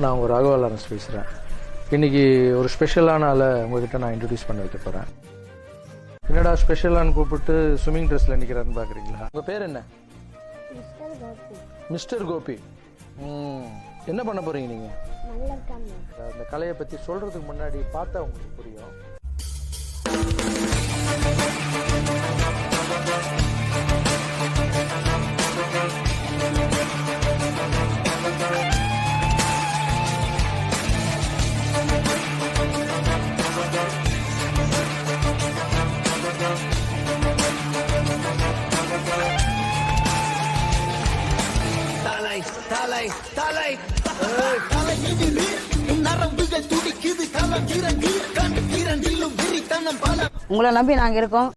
நான் உங்கள் ராகவா லாரன்ஸ் பேசுகிறேன். இன்றைக்கி ஒரு ஸ்பெஷலான ஆளை உங்கள்கிட்ட நான் இன்ட்ரடியூஸ் பண்ண வைக்க போகிறேன். என்னடா ஸ்பெஷலானு கூப்பிட்டு ஸ்விம்மிங் ட்ரெஸ்ஸில் நிற்கிறான்னு பார்க்குறீங்களா? உங்கள் பேர் என்ன? மிஸ்டர் கோபி. என்ன பண்ண போகிறீங்க நீங்கள்? அந்த கலையை பற்றி சொல்கிறதுக்கு முன்னாடி பார்த்தா உங்களுக்கு புரியும். உங்களை நம்பி நாங்க இருக்கோம்.